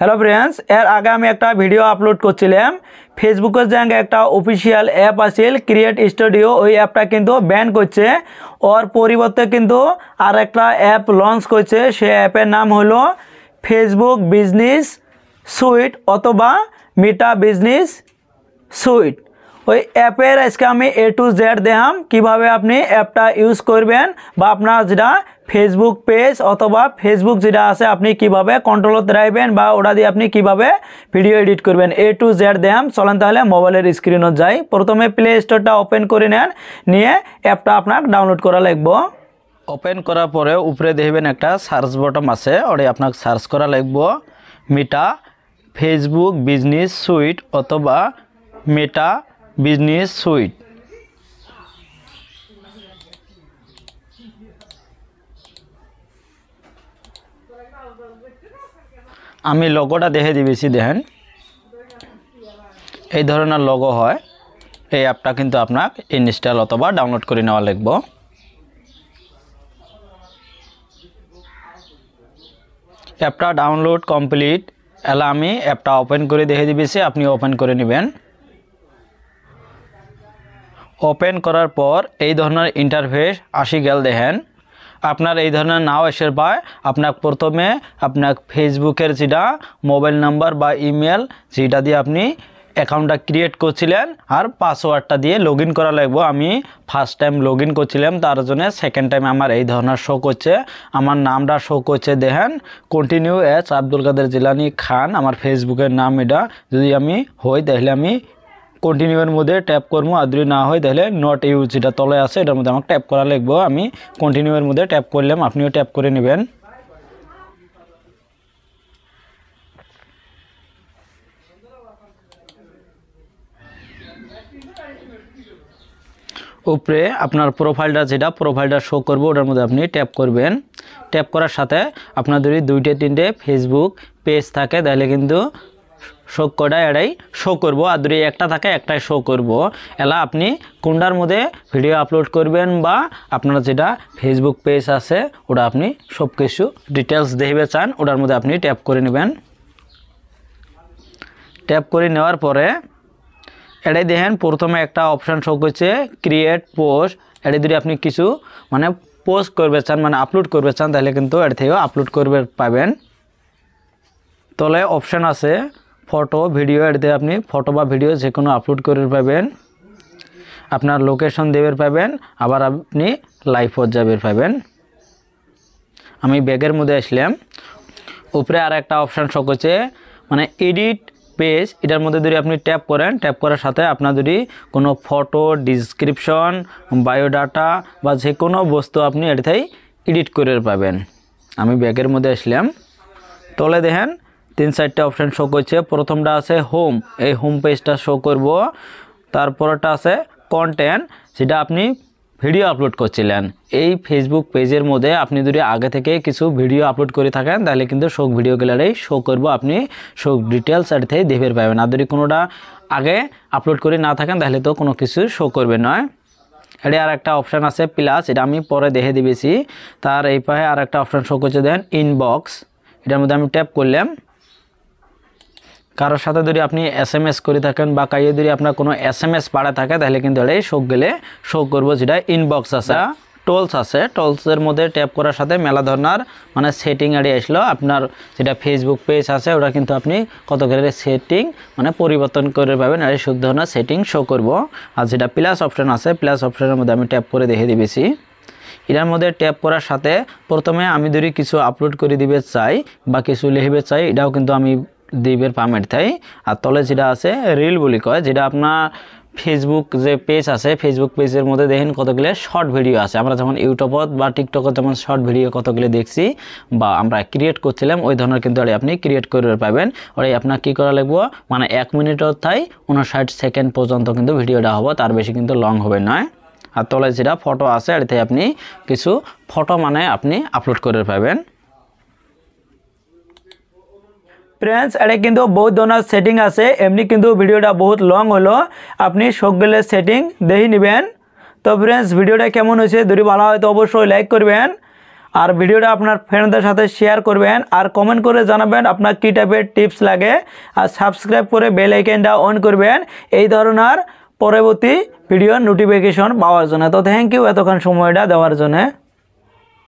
Hello friends, এর আগে আমি একটা ভিডিও আপলোড করছিলাম। ফেসবুকের সঙ্গে একটা অফিসিয়াল অ্যাপ আছে ক্রিয়েট স্টুডিও, ওই অ্যাপটা কিন্তু ব্যান করছে। ওর পরিবর্তে কিন্তু আর একটা অ্যাপ লঞ্চ করছে। সে অ্যাপের নাম হলো ফেসবুক বিজনেস সুইট অথবা মেটা বিজনেস সুইট। ওই অ্যাপের আজকে আমি A to Z দেখাম কীভাবে আপনি অ্যাপটা ইউজ করবেন বা আপনার যেটা ফেসবুক পেজ অথবা ফেসবুক যেটা আছে আপনি কিভাবে কন্ট্রোলত রাখবেন বা ওটা দিয়ে আপনি কিভাবে ভিডিও এডিট করবেন A to Z দেখাম। চলেন তাহলে মোবাইলের স্ক্রিনত যাই। প্রথমে প্লে স্টোরটা ওপেন করে নেন, নিয়ে অ্যাপটা আপনার ডাউনলোড করা লাগবে। ওপেন করার পরে উপরে দেখবেন একটা সার্চ বটন আছে, ওটা আপনাকে সার্চ করা লাগবে মেটা ফেসবুক বিজনেস সুইট অথবা মেটা বিজনেস সুইট। আমি লোগোটা দেখে দিয়েছি, দেখেন এই ধরনের লোগো হয়। এই অ্যাপটা কিন্তু আপনার ইনস্টল অথবা ডাউনলোড করে নেওয়া লাগবে। অ্যাপটা ডাউনলোড কমপ্লিট এলা আমি অ্যাপটা ওপেন করে দেখে দিয়েছি, আপনি ওপেন করে নেবেন। ওপেন করার পর এই ধরনের ইন্টারফেস আসি গেল। দেখেন আপনার এই ধরনের নাও এসে পায়। আপনার প্রথমে আপনার ফেসবুকের যেটা মোবাইল নাম্বার বা ইমেল যেটা দিয়ে আপনি অ্যাকাউন্টটা ক্রিয়েট করছিলেন আর পাসওয়ার্ডটা দিয়ে লগ ইন করা লাগবে। আমি ফার্স্ট টাইম লগ ইন করছিলাম, তার জন্য সেকেন্ড টাইম আমার এই ধরনের শো করছে। আমার নামটা শো করছে, দেখেন কন্টিনিউ এজ আব্দুল কাদের জিলানি খান আমার ফেসবুকের নাম। এটা যদি আমি হই তাহলে আমি কন্টিনিউয়ের মধ্যে ট্যাপ করবো, আর যদি না হয় তাহলে নট ইউজ যেটা তলে আছে এটার মধ্যে আমাকে ট্যাপ করা লাগবে। আমি কন্টিনিউয়ের মধ্যে ট্যাপ করলাম, আপনিও ট্যাপ করে নেবেন। উপরে আপনার প্রোফাইলটা যেটা প্রোফাইলটা শো করবো ওটার মধ্যে আপনি ট্যাপ করবেন। ট্যাপ করার সাথে আপনার যদি দুইটা তিনটে ফেসবুক পেজ থাকে তাহলে কিন্তু শো করা এটাই শো করবো, আর যদি একটা থাকে একটাই শো করব। এলা আপনি কোনটার মধ্যে ভিডিও আপলোড করবেন বা আপনার যেটা ফেসবুক পেজ আছে ওটা আপনি সব কিছু ডিটেলস দেখবে চান ওটার মধ্যে আপনি ট্যাপ করে নেবেন। ট্যাপ করে নেওয়ার পরে এটাই দেখেন প্রথমে একটা অপশান শো করছে ক্রিয়েট পোস্ট। এটাই যদি আপনি কিছু মানে পোস্ট করবে চান মানে আপলোড করবে চান তাহলে কিন্তু এর থেকেও আপলোড করবে পাবেন। তলে অপশান আছে ফটো ভিডিও, এটাতে আপনি ফটো বা ভিডিও যে কোনো আপলোড করে পাবেন। আপনার লোকেশন দেবের পাবেন, আবার আপনি লাইভ যাবের পাবেন। আমি ব্যাগের মধ্যে আসলাম। উপরে আর একটা অপশান শো করছে মানে এডিট পেজ। এটার মধ্যে যদি আপনি ট্যাপ করেন, ট্যাপ করার সাথে আপনার যদি কোনো ফটো ডিসক্রিপশন বায়োডাটা বা যে কোনো বস্তু আপনি এটাতেই এডিট করে পাবেন। আমি ব্যাগের মধ্যে আসলাম। তলে দেখেন 3-4টা অপশান শো করছে। প্রথমটা আছে হোম, এই হোম পেজটা শো করব। তারপরটা আছে কন্টেন্ট, যেটা আপনি ভিডিও আপলোড করছিলেন। এই ফেসবুক পেজের মধ্যে আপনি যদি আগে থেকে কিছু ভিডিও আপলোড করে থাকেন তাহলে কিন্তু শোক ভিডিও গ্যালারি শো করব, আপনি শোক ডিটেলস এর থেকে দেখতে পাবেন। আর যদি কোনোটা আগে আপলোড করে না থাকেন তাহলে তো কোনো কিছু শো করবে নয়। এটা আর একটা অপশান আছে প্লাস, এটা আমি পরে দেখে দিয়েছি। তার এই পাশে আর একটা অপশান শো করছে দেন ইনবক্স। এটার মধ্যে আমি ট্যাপ করলাম। কারোর সাথে যদি আপনি SMS করে থাকেন বা কাইয়ে যদি আপনার কোনো SMS পাড়া থাকে তাহলে কিন্তু এটাই শোক গেলে শো করবো। যেটা ইনবক্স আছে টোলস আছে, টোলসের মধ্যে ট্যাপ করার সাথে মেলা ধরনের মানে সেটিং এড়িয়ে আসলো। আপনার যেটা ফেসবুক পেজ আছে ওটা কিন্তু আপনি কত করে সেটিং মানে পরিবর্তন করে পাবেন, আর সব ধরনের সেটিং শো করব। আর যেটা প্লাস অপশান আছে প্লাস অপশানের মধ্যে আমি ট্যাপ করে দেখে দিয়েছি। এটার মধ্যে ট্যাপ করার সাথে প্রথমে আমি যদি কিছু আপলোড করে দিবে চাই বা কিছু লিখবে চাই এটাও কিন্তু আমি দিবের পারমিট থাই। আর তলে যেটা আছে রিল বলি কয়, যেটা আপনার ফেসবুক যে পেজ আছে ফেসবুক পেজের মধ্যে দেখেন কতগুলো শর্ট ভিডিও আছে। আমরা যেমন ইউটিউবত বা টিকটকত যেমন শর্ট ভিডিও কতগুলো দেখছি বা আমরা ক্রিয়েট করছিলাম ওই ধরনের কিন্তু আপনি ক্রিয়েট করে পাবেন। ওই আপনার কী করা লাগবে মানে 1 মিনিটত থাই 59 সেকেন্ড পর্যন্ত কিন্তু ভিডিওটা হবে, তার বেশি কিন্তু লং হবে নয়। আর তলে যেটা ফটো আছে এটাতে আপনি কিছু ফটো মানে আপনি আপলোড করে পাবেন। ফ্রেন্ডস এটা কিন্তু বহুত ধরনের সেটিং আছে, এমনি কিন্তু ভিডিওটা বহুত লং হলো, আপনি সবগুলো সেটিং দেখে নেবেন। তো ফ্রেন্ডস ভিডিওটা কেমন হয়েছে যদি ভালো হয় তো অবশ্যই লাইক করবেন। আর ভিডিওটা আপনার ফ্রেন্ডদের সাথে শেয়ার করবেন আর কমেন্ট করে জানাবেন আপনার কী টাইপের টিপস লাগে আর সাবস্ক্রাইব করে বেল আইকনটা অন করবেন এই ধরনের পরবর্তী ভিডিওর নোটিফিকেশন পাওয়ার জন্য। তো থ্যাংক ইউ এতক্ষণ সময়টা দেওয়ার জন্য।